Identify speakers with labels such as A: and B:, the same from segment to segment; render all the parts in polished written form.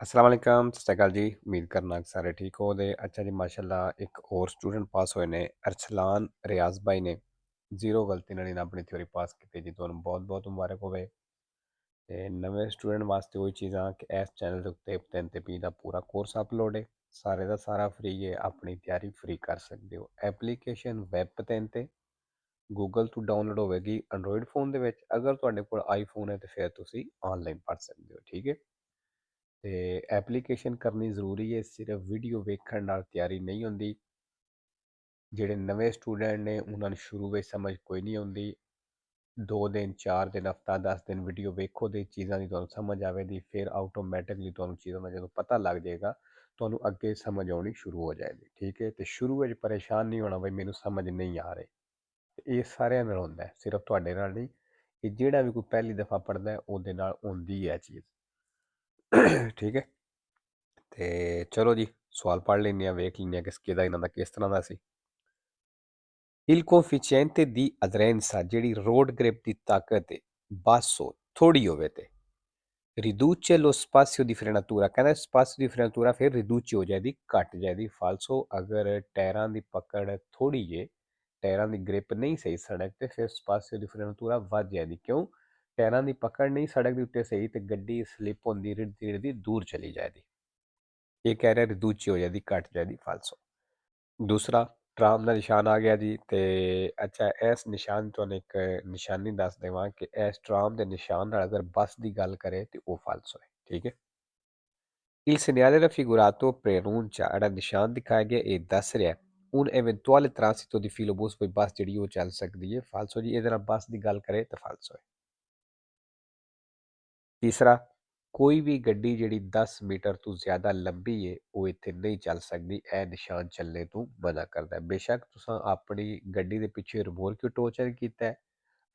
A: अस्सलाम वालेकुम सत श्री अकाल जी। उम्मीद करना कि सारे ठीक हो दे। अच्छा जी, माशाल्लाह एक और स्टूडेंट पास होए ने अरसलान रियाज भाई ने जीरो गलती नाल इन्हें अपनी थ्योरी पास की जी। तुहानू बहुत बहुत मुबारक होवे। ते नवे स्टूडेंट वास्ते वही चीज़ां कि इस चैनल के उत्ते 3 का पूरा कोर्स अपलोड है, सारे का सारा फ्री है, अपनी तैयारी फ्री कर सकते हो। एप्लीकेशन वैब 3 ते गूगल तो डाउनलोड होगी एंड्रॉयड फोन दे विच। अगर तुहाडे कोल आईफोन है तो फिर तुसी ऑनलाइन पढ़ सकते हो, ठीक है। तो एप्लीकेशन करनी जरूरी है, सिर्फ वीडियो वेखण नाल तैयारी नहीं होंदी। ਜਿਹੜੇ नवे स्टूडेंट ने उन्होंने शुरू में समझ कोई नहीं आती। 2 दिन 4 दिन हफ्ता 10 दिन वीडियो वेखो तो चीज़ों की तुहानू समझ आएगी, फिर आटोमैटिकली तुहानू चीज़ों का जो पता लग जाएगा तुहानू अगे समझ आनी शुरू हो जाएगी, ठीक है। तो शुरू में परेशान नहीं होना भाई मैनू समझ नहीं आ रही। ये सारे नाल होंदा है, सिर्फ तुहाडे नाल नहीं। ये जिहड़ा भी कोई पहली दफ़ा पढ़ता है उहदे नाल होंदी है चीज़ ठीक है। तो चलो जी, सवाल पढ़ लें, वेख लें कि किसका इन्हों का किस तरह का सी। Il coefficiente di aderenza ਜਿਹੜੀ रोड ग्रिप की ताकत है 1200 थोड़ी होवे ते riduce lo spazio di frenatura, कहना spazio di frenatura फिर riduce हो जाएगी, घट जाएगी। फालसो अगर टायरां की पकड़ थोड़ी है, टायरां की ग्रिप नहीं सही सड़क ते फिर spazio di frenatura वध जाएगी। क्यों? टायरां की पकड़ नहीं सड़क के उत्ते सही तो गड्डी स्लिप होंदी रिड़दी रिड़दी दूर चली जाएगी। ये कह रहा रिदूची हो जाएगी, घट जाएगी। फालसो दूसरा ट्राम का निशान आ गया जी। तो अच्छा, इस निशान तो एक निशानी दस देव कि इस ट्राम के निशान अगर बस की गल करे तो वह फालसो है, ठीक है। Il segnale raffigurato preannuncia ਜਿਹੜਾ ਨਿਸ਼ਾਨ ਦਿਖਾਇਆ ਗਿਆ ਇਹ ਦੱਸ ਰਿਹਾ un eventuale transito di filobus ਕੋਈ ਬੱਸ ਜਿਹੜੀ ਉਹ ਚੱਲ ਸਕਦੀ ਹੈ। ਫਾਲਸੋ ਜੀ, ਇਹਦੇ ਨਾਲ ਬੱਸ ਦੀ ਗੱਲ ਕਰੇ ਤਾਂ ਫਾਲਸੋ ਹੈ। तीसरा, कोई भी गड्डी जिहड़ी 10 मीटर तो ज़्यादा लंबी है वो इत्थे नहीं चल सकती, यह निशान चलने तो मना करता है। बेशक तुसां अपनी गड्डी के पिछे रिमोट टोचन किया है,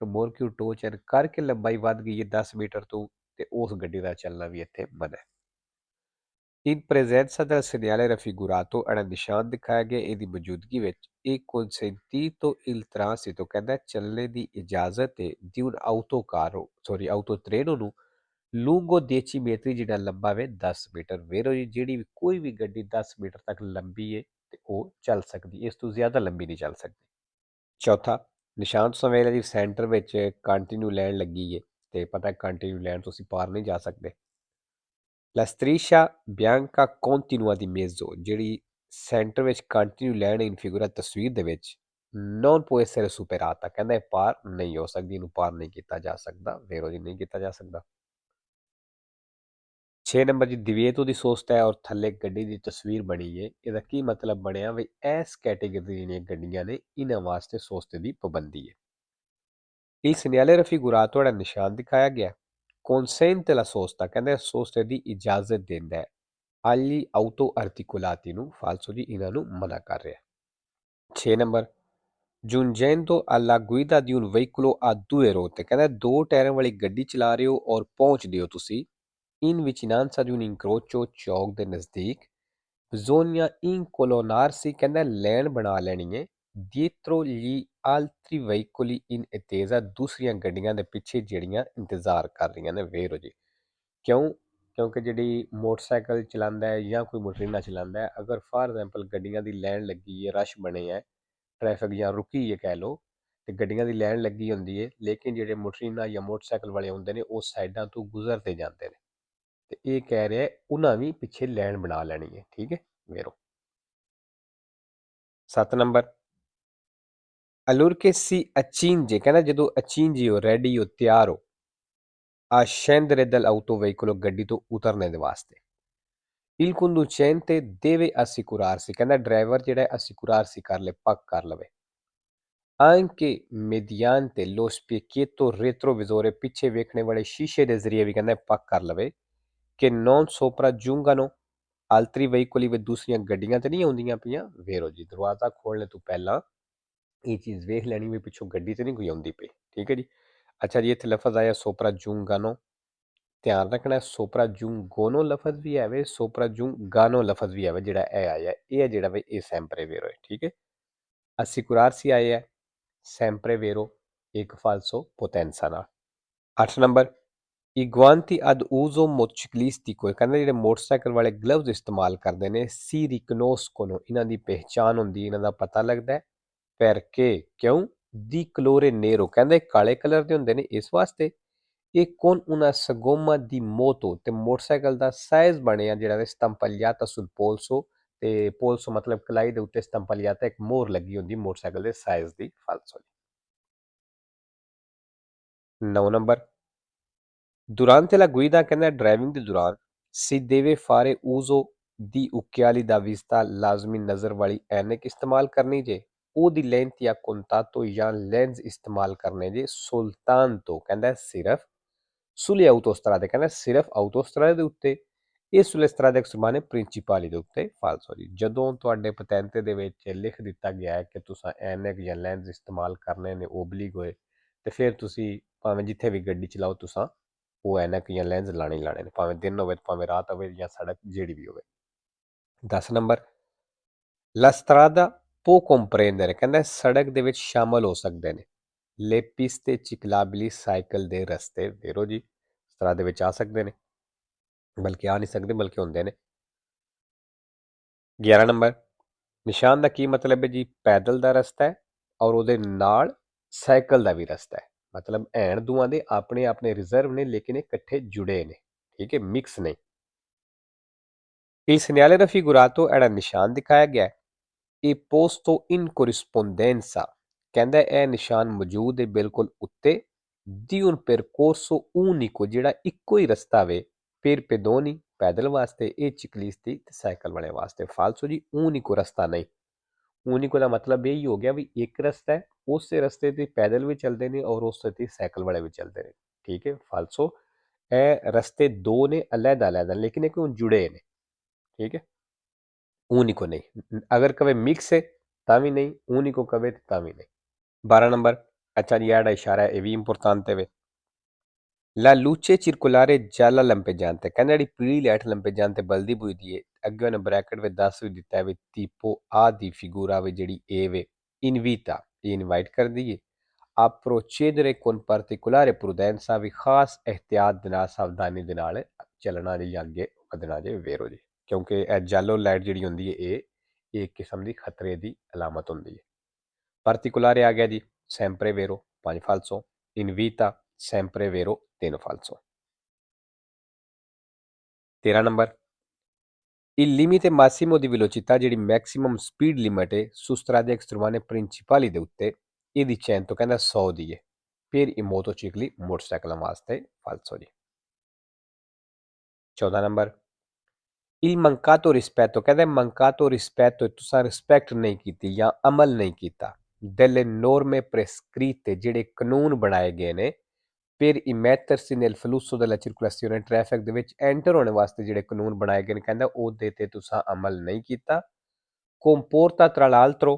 A: रिमोट टोचन करके लंबाई वध गई है 10 मीटर तो उस गड्डी का चलना भी इत्थे मना है। In presenza del segnale raffigurato ਜਿਹੜਾ ਨਿਸ਼ਾਨ ਦਿਖਾਇਆ ਗਿਆ ਇਹਦੀ ਮੌਜੂਦਗੀ ਵਿੱਚ ਇਹ consentito il transito ਕਹਿੰਦਾ ਚੱਲਣੇ ਦੀ ਇਜਾਜ਼ਤ ਹੈ di un autotreno ਨੂੰ lungo 10 metri ਜਿਹੜਾ ਲੰਬਾ ਵੇ 10 ਮੀਟਰ। ਵੇਰੋ ਜੀ, ਜਿਹੜੀ ਵੀ ਕੋਈ ਵੀ ਗੱਡੀ 10 ਮੀਟਰ ਤੱਕ ਲੰਬੀ ਹੈ ਤੇ ਉਹ ਚੱਲ ਸਕਦੀ, ਇਸ ਤੋਂ ਜ਼ਿਆਦਾ ਲੰਬੀ ਨਹੀਂ ਚੱਲ ਸਕਦੀ। ਚੌਥਾ, ਨਿਸ਼ਾਨ ਤੋਂ ਵੇਲੇ ਜੀ ਸੈਂਟਰ ਵਿੱਚ ਕੰਟੀਨਿਊ ਲਾਈਨ ਲੱਗੀ ਹੈ ਤੇ ਪਤਾ ਕੰਟੀਨਿਊ ਲਾਈਨ ਤੁਸੀਂ ਪਾਰ ਨਹੀਂ ਜਾ ਸਕਦੇ। La striscia bianca continua di mezzo ਜਿਹੜੀ ਸੈਂਟਰ ਵਿੱਚ ਕੰਟੀਨਿਊ ਲਾਈਨ ਇਨ ਫਿਗੂਰਾ ਤਸਵੀਰ ਦੇ ਵਿੱਚ non può essere superata, ਕਹਿੰਦਾ ਇਹ ਪਾਰ ਨਹੀਂ ਹੋ ਸਕਦੀ, ਇਹਨੂੰ ਪਾਰ ਨਹੀਂ ਕੀਤਾ ਜਾ ਸਕਦਾ। ਵੇਰੋ ਜੀ, ਨਹੀਂ ਕੀਤਾ ਜਾ ਸਕਦਾ। 6 ਨੰਬਰ ਜੀ ਦਿਵੇਤੋ ਦੀ ਸੋਸਤਾ ਹੈ ਔਰ ਥੱਲੇ ਗੱਡੀ ਦੀ ਤਸਵੀਰ ਬਣੀ ਹੈ। ਇਹਦਾ ਕੀ ਮਤਲਬ ਬਣਿਆ ਵੀ ਇਸ ਕੈਟੇਗਰੀ ਦੀਆਂ ਗੱਡੀਆਂ ਨੇ ਇਹਨਾਂ ਵਾਸਤੇ ਸੋਸਤੇ ਦੀ ਪਾਬੰਦੀ ਹੈ। Il segnale raffigurato ਜਿਹੜਾ ਨਿਸ਼ਾਨ ਦਿਖਾਇਆ ਗਿਆ consente la sosta, ਕਹਿੰਦਾ ਸੋਸਤੇ ਦੀ ਇਜਾਜ਼ਤ ਦਿੰਦਾ ਹੈ agli auto articolati ਨੂੰ। ਫਾਲਸੋ ਜੀ, ਇਹਨਾਂ ਨੂੰ ਮਨਾ ਕਰ ਰਿਹਾ। 6 number giungendo alla guida di un veicolo a due ruote, ਕਹਿੰਦਾ ਦੋ ਟਾਇਰਾਂ ਵਾਲੀ ਗੱਡੀ ਚਲਾ ਰਹੇ ਹੋ ਔਰ ਪਹੁੰਚਦੇ ਹੋ ਤੁਸੀਂ in vicinanza di un incrocio ਚੌਕ ਦੇ ਨਜ਼ਦੀਕ bisogna incolonnarsi, ਕਹਿੰਦਾ ਲੈਨ ਬਣਾ ਲੈਣੀ ਹੈ dietro gli altri veicoli in attesa, ਦੂਸਰੀਆਂ ਗੱਡੀਆਂ ਦੇ ਪਿੱਛੇ ਜਿਹੜੀਆਂ ਇੰਤਜ਼ਾਰ ਕਰ ਰਹੀਆਂ ਨੇ। ਵੇਰੋ ਜੀ, ਕਿਉਂ? ਕਿਉਂਕਿ ਜਿਹੜੀ ਮੋਟਰਸਾਈਕਲ ਚਲਾਉਂਦਾ ਹੈ ਜਾਂ ਕੋਈ ਮੋਟਰੀਨਾ ਚਲਾਉਂਦਾ ਹੈ, ਅਗਰ ਫਾਰ ਐਗਜ਼ਾਮਪਲ ਗੱਡੀਆਂ ਦੀ ਲਾਈਨ ਲੱਗੀ ਹੈ, ਰਸ਼ ਬਣੇ ਹੈ, ਟ੍ਰੈਫਿਕ ਜਾਂ ਰੁਕੀ ਹੈ ਕਹਿ ਲਓ, ਤੇ ਗੱਡੀਆਂ ਦੀ ਲਾਈਨ ਲੱਗੀ ਹੁੰਦੀ ਹੈ, ਲੇਕਿਨ ਜਿਹੜੇ ਮੋਟਰੀਨਾ ਜਾਂ ਮੋਟਰਸਾਈਕਲ ਵਾਲੇ ਹੁੰਦੇ ਨੇ ਉਹ ਸਾਈਡਾਂ ਤੋਂ ਗੁਜ਼ਰਦੇ ਜਾਂਦੇ ਨੇ ਤੇ ਇਹ ਕਹਿ ਰਿਹਾ ਉਹਨਾਂ ਵੀ ਪਿੱਛੇ ਲਾਈਨ ਬਣਾ ਲੈਣੀ ਹੈ, ਠੀਕ ਹੈ। ਵੇਰੋ 7 number allora che si accinge, ਕਹਿੰਦਾ ਜਦੋਂ accingi ਹੋ, ਰੈਡੀ ਹੋ, ਤਿਆਰ ਹੋ a scendere dall'autoveicolo, ਗੱਡੀ ਤੋਂ ਉਤਰਨੇ ਦੇ ਵਾਸਤੇ il conducente deve assicurarsi, ਕਹਿੰਦਾ ਡਰਾਈਵਰ ਜਿਹੜਾ assicurarsi ਕਰ ਲੇ, ਪੱਕ ਕਰ ਲਵੇ anche mediante lo specchietto retrovisore, ਪਿੱਛੇ ਵੇਖਣੇ ਵਾਲੇ ਸ਼ੀਸ਼ੇ ਦੇ ਜ਼ਰੀਏ ਵੀ ਕਹਿੰਦਾ ਪੱਕ ਕਰ ਲਵੇ ਕਿ non sopraggiungano altri veicoli, ਵੀ ਦੂਸਰੀਆਂ ਗੱਡੀਆਂ ਤੇ ਨਹੀਂ ਆਉਂਦੀਆਂ ਪਈਆਂ। ਵੇਰੋ ਜੀ, ਦਰਵਾਜ਼ਾ ਖੋਲ੍ਹਣੇ ਤੋਂ ਪਹਿਲਾਂ ਇਹ ਚੀਜ਼ ਵੇਖ ਲੈਣੀ ਵੀ ਪਿੱਛੋਂ ਗੱਡੀ ਤੇ ਨਹੀਂ ਕੋਈ ਆਉਂਦੀ ਪਈ, ਠੀਕ ਹੈ ਜੀ। ਅੱਛਾ ਜੀ, ਇੱਥੇ ਲਫ਼ਜ਼ ਆਇਆ sopraggiungano, ਧਿਆਨ ਰੱਖਣਾ sopraggiungono ਲਫ਼ਜ਼ ਵੀ ਆਵੇ, sopraggiungano ਲਫ਼ਜ਼ ਵੀ ਆਵੇ। ਜਿਹੜਾ ਇਹ ਆਇਆ ਇਹ ਜਿਹੜਾ ਵੇ ਇਹ sempre vero ਹੈ, ਠੀਕ ਹੈ। assicurarsi ਆਇਆ sempre vero, ਇੱਕ falso potenza ਨਾਲ। 8 ਨੰਬਰ ਇਗਵਾਂਤੀ ਅਦ ਉਜ਼ੋ ਮੋਟੋਚਿਕਲਿਸਟਿਕੋ ਕਹਿੰਦੇ ਜਿਹੜੇ ਮੋਟਰਸਾਈਕਲ ਵਾਲੇ ਗਲਵਜ਼ ਇਸਤੇਮਾਲ ਕਰਦੇ ਨੇ ਸੀ ਰਿਕਨੋਸਕੋ ਇਹਨਾਂ ਦੀ ਪਹਿਚਾਣ ਹੁੰਦੀ ਇਹਨਾਂ ਦਾ ਪਤਾ ਲੱਗਦਾ ਹੈ perché ਕਿਉਂ ਦੀ ਕਲੋਰੇ ਨੇਰੋ ਕਹਿੰਦੇ ਕਾਲੇ ਕਲਰ ਦੇ ਹੁੰਦੇ ਨੇ ਇਸ ਵਾਸਤੇ ਇਹ ਕੌਣ una sagoma di moto ਤੇ ਮੋਟਰਸਾਈਕਲ ਦਾ ਸਾਈਜ਼ ਬਣਿਆ ਜਿਹੜਾ ਸਟੰਪਲੀਆਤਾ sul polso ਤੇ ਪੋਲਸੋ ਮਤਲਬ ਕਲਾਈ ਦੇ ਉੱਤੇ ਸਟੰਪਲੀਆਤਾ ਇੱਕ ਮੋਹਰ ਲੱਗੀ ਹੁੰਦੀ ਮੋਟਰਸਾਈਕਲ ਦੇ ਸਾਈਜ਼ ਦੀ ਫਾਲਸੋ 9 ਨੰਬਰ Durante la guida ਕਹਿੰਦਾ ਡਰਾਈਵਿੰਗ ਦੇ ਦੌਰਾਨ si deve fare uso di occhiali da vista ਲਾਜ਼ਮੀ ਨਜ਼ਰ ਵਾਲੀ ਐਨਕ ਇਸਤੇਮਾਲ ਕਰਨੀ ਜੇ ਉਹਦੀ ਲੈਂਥ ਜਾਂ ਕੰਟੈਕਟੋ ਜਾਂ ਲੈਂਸ ਇਸਤੇਮਾਲ ਕਰਨੇ ਜੇ ਸੁਲਤਾਨਤੋ ਕਹਿੰਦਾ ਸਿਰਫ sulle autostrade ਕਹਿੰਦਾ ਸਿਰਫ ਆਟੋਸਟਰਾਦੇ ਦੇ ਉੱਤੇ ਇਹ sulle strade extremane principali ਦੇ ਉੱਤੇ ਫਾਲਸੋ ਜੀ ਜਦੋਂ ਤੁਹਾਡੇ ਪਤੈਂਤੇ ਦੇ ਵਿੱਚ ਲਿਖ ਦਿੱਤਾ ਗਿਆ ਹੈ ਕਿ ਤੁਸੀਂ ਐਨਕ ਜਾਂ ਲੈਂਸ ਇਸਤੇਮਾਲ ਕਰਨੇ ਨੇ ਓਬਲਿਕ ਹੋਏ ਤੇ ਫਿਰ ਤੁਸੀਂ ਭਾਵੇਂ ਜਿੱਥੇ ਵੀ ਗੱਡੀ ਚਲਾਓ ਤੁਸੀਂ ਉਹ ਐਨਕ ਜਾਂ ਲੈਂਸ ਲਾਣੇ ਹੀ ਲਾਣੇ ਨੇ ਭਾਵੇਂ ਦਿਨ ਹੋਵੇ ਭਾਵੇਂ ਰਾਤ ਹੋਵੇ ਜਾਂ ਸੜਕ ਜਿਹੜੀ ਵੀ ਹੋਵੇ 10 number La strada può comprendere ਕਹਿੰਦਾ ਸੜਕ ਦੇ ਵਿੱਚ ਸ਼ਾਮਲ ਹੋ ਸਕਦੇ ਨੇ le piste ciclabili ਸਾਈਕਲ ਦੇ ਰਸਤੇ ਵੇਰੋ ਜੀ ਸਤਰਾ ਦੇ ਵਿੱਚ ਆ ਸਕਦੇ ਨੇ ਬਲਕਿ ਆ ਨਹੀਂ ਸਕਦੇ ਬਲਕਿ ਹੁੰਦੇ ਨੇ 11 ਨੰਬਰ ਨਿਸ਼ਾਨ ਦਾ ਕੀ ਮਤਲਬ ਹੈ ਜੀ ਪੈਦਲ ਦਾ ਰਸਤਾ ਹੈ ਔਰ ਉਹਦੇ ਨਾਲ ਸਾਈਕਲ ਦਾ ਵੀ ਰਸਤਾ ਹੈ ਮਤਲਬ ਐਣ ਦੋਵਾਂ ਦੇ ਆਪਣੇ ਆਪਣੇ ਰਿਜ਼ਰਵ ਨੇ ਲੇਕਿਨ ਇਹ ਇਕੱਠੇ ਜੁੜੇ ਨੇ ਠੀਕ ਹੈ ਮਿਕਸ ਨਹੀਂ Il segnale raffigurato era ਨਿਸ਼ਾਨ ਦਿਖਾਇਆ ਗਿਆ ਹੈ ਇਹ posto in corrispondenza ਕਹਿੰਦਾ ਇਹ ਨਿਸ਼ਾਨ ਮੌਜੂਦ ਹੈ ਬਿਲਕੁਲ ਉੱਤੇ di un percorso unico ਜਿਹੜਾ ਇੱਕੋ ਹੀ ਰਸਤਾ ਵੇ per pedoni ਪੈਦਲ ਵਾਸਤੇ ਇਹ ਚਿਕਲਿਸਤੀ ਤੇ ਸਾਈਕਲ ਵਾਲੇ ਵਾਸਤੇ ਫਾਲਸੋ ਜੀ unico ਰਸਤਾ ਨਹੀਂ unico ਦਾ ਮਤਲਬ ਇਹ ਹੀ ਹੋ ਗਿਆ ਵੀ ਇੱਕ ਰਸਤਾ ਹੈ ਉਸੇ ਰਸਤੇ ਤੇ ਪੈਦਲ ਵੀ ਚੱਲਦੇ ਨੇ ਔਰ ਉਸੇ ਤੇ ਸਾਈਕਲ ਵਾਲੇ ਵੀ ਚੱਲਦੇ ਨੇ ਠੀਕ ਹੈ ਫਾਲਸੋ ਇਹ ਰਸਤੇ ਦੋ ਨੇ ਅਲੱਗ ਅਲੱਗ ਲੇਕਿਨ ਇਹ ਕਿਉਂ ਜੁੜੇ ਨੇ ठीक है unico नहीं अगर कवे मिक्स है तावी नहीं unico कवे तावी नहीं 12 नंबर अच्छा जी एड़ा इशारा है ये भी इंपॉर्टेंट है La luce circolare gialla lampeggiante ਕਹਿੰਦੇ ਜਿਹੜੀ ਪੀਲੀ ਲਾਈਟ lampeggiante ਬਲਦੀ ਬੁਝਦੀ ਏ ਅੱਗੇ ਉਹਨੇ ਬ੍ਰੈਕਟ ਵਿੱਚ ਦੱਸ ਵੀ ਦਿੱਤਾ ਵੀ tipo A ਦੀ ਫਿਗੂਰਾ ਵੀ ਜਿਹੜੀ A ਵੇ invita ਇਹ ਇਨਵਾਈਟ ਕਰਦੀ ਏ a procedere con particolare prudenza ਵੀ ਖਾਸ ਇhtiyat ਦੇ ਨਾਲ ਸਾਵਧਾਨੀ ਦੇ ਨਾਲ ਚੱਲਣਾ ਜੀ ਅੱਗੇ ਵਧਣਾ ਜੇ ਵੇਰੋ ਜੀ ਕਿਉਂਕਿ ਇਹ ਜੈਲੋ ਲਾਈਟ ਜਿਹੜੀ ਹੁੰਦੀ ਹੈ ਇਹ ਇੱਕ ਕਿਸਮ ਦੀ ਖਤਰੇ ਦੀ ਅਲਾਮਤ ਹੁੰਦੀ ਹੈ particolare ਆ ਗਿਆ ਜੀ sempre vero 5 falso invita sempre vero 3 falso 13 number il limite massimo di velocità ਜਿਹੜੀ ਮੈਕਸਿਮਮ ਸਪੀਡ ਲਿਮਟ ਹੈ su strade extremane principali ਦੇ ਉੱਤੇ ਇਹਦੀ 100 ਕਹਿੰਦਾ 100 ਦੀ ਹੈ per i motocicli ਮੋਟਰਸਾਈਕਲਾਂ ਵਾਸਤੇ falso ਜੀ 14 ਨੰਬਰ il mancato rispetto ਕਹਿੰਦਾ mancato rispetto ਤੁਸੀਂ ਰਿਸਪੈਕਟ ਨਹੀਂ ਕੀਤੀ ਜਾਂ ਅਮਲ ਨਹੀਂ ਕੀਤਾ delle norme prescritte ਜਿਹੜੇ ਕਾਨੂੰਨ ਬਣਾਏ ਗਏ ਨੇ per immettersi nel flusso della circolazione traffic ਦੇ ਵਿੱਚ ਐਂਟਰ ਹੋਣ ਵਾਸਤੇ ਜਿਹੜੇ ਕਾਨੂੰਨ ਬਣਾਏ ਗਏ ਨੇ ਕਹਿੰਦਾ ਉਹਦੇ ਤੇ ਤੁਸੀਂ ਅਮਲ ਨਹੀਂ ਕੀਤਾ comporta tra l'altro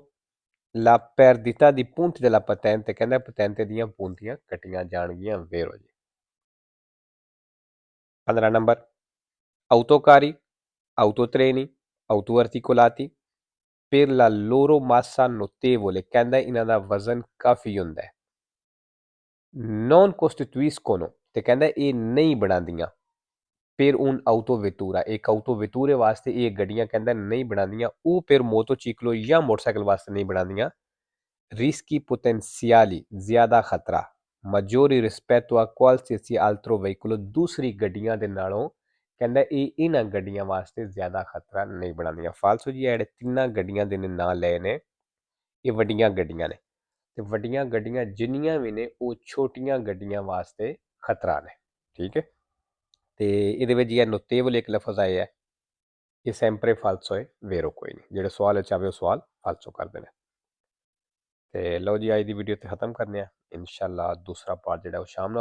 A: la perdita di punti della patente ਕਹਿੰਦਾ ਪਤੈਂਤੇ ਦੀਆਂ ਪੂੰਤੀਆਂ ਕੱਟੀਆਂ ਜਾਣਗੀਆਂ ਵੇਰੋ ਜੀ 15 number autocari autotreni autoarticolati per la loro massa notevole ਕਹਿੰਦਾ ਇਹਨਾਂ ਦਾ ਵਜ਼ਨ ਕਾਫੀ ਹੁੰਦਾ ਹੈ non costituiscono ਤੇ ਕਹਿੰਦਾ ਇਹ ਨਹੀਂ ਬਣਾਉਂਦੀਆਂ per un autovettura ਇੱਕ autovetture ਵਾਸਤੇ ਇਹ ਗੱਡੀਆਂ ਕਹਿੰਦਾ ਨਹੀਂ ਬਣਾਉਂਦੀਆਂ ਉਹ per motociclo ਜਾਂ ਮੋਟਰਸਾਈਕਲ ਵਾਸਤੇ ਨਹੀਂ ਬਣਾਉਂਦੀਆਂ rischi potenziali ਜ਼ਿਆਦਾ ਖਤਰਾ maggiori rispetto a qualsiasi altro veicolo ਦੂਸਰੀ ਗੱਡੀਆਂ ਦੇ ਨਾਲੋਂ ਕਹਿੰਦਾ ਇਹ ਇਹਨਾਂ ਗੱਡੀਆਂ ਵਾਸਤੇ ਜ਼ਿਆਦਾ ਖਤਰਾ ਨਹੀਂ ਬਣਾਉਂਦੀਆਂ ਫਾਲਸੋ ਜੀ ਜਿਹੜੇ ਤਿੰਨਾਂ ਗੱਡੀਆਂ ਦੇ ਨਾਂ ਲਏ ਨੇ ਇਹ ਵੱਡੀਆਂ ਗੱਡੀਆਂ ਨੇ ਤੇ ਵੱਡੀਆਂ ਗੱਡੀਆਂ ਜਿੰਨੀਆਂ ਵੀ ਨੇ ਉਹ ਛੋਟੀਆਂ ਗੱਡੀਆਂ ਵਾਸਤੇ ਖਤਰਾ ਨੇ ਠੀਕ ਹੈ ਤੇ ਇਹਦੇ ਵਿੱਚ ਇਹ ਨੋਟੇਬਲ ਇੱਕ ਲਫ਼ਜ਼ ਆਇਆ ਹੈ ਇਹ ਸੈਂਪਰੇ ਫਾਲਸੋ ਹੈ ਵੇਰੋ ਕੋਈ ਨਹੀਂ ਜਿਹੜੇ ਸਵਾਲ ਵਿੱਚ ਆਵੇ ਉਹ ਸਵਾਲ ਫਾਲਸੋ ਕਰਦੇ ਨੇ ਤੇ ਲਓ ਜੀ ਅੱਜ ਦੀ ਵੀਡੀਓ ਤੇ ਖਤਮ ਕਰਨੇ ਆ ਇਨਸ਼ਾਅੱਲਾ ਦੂਸਰਾ ਪਾਰਟ ਜਿਹੜਾ ਉਹ ਸ਼ਾਮ ਨੂੰ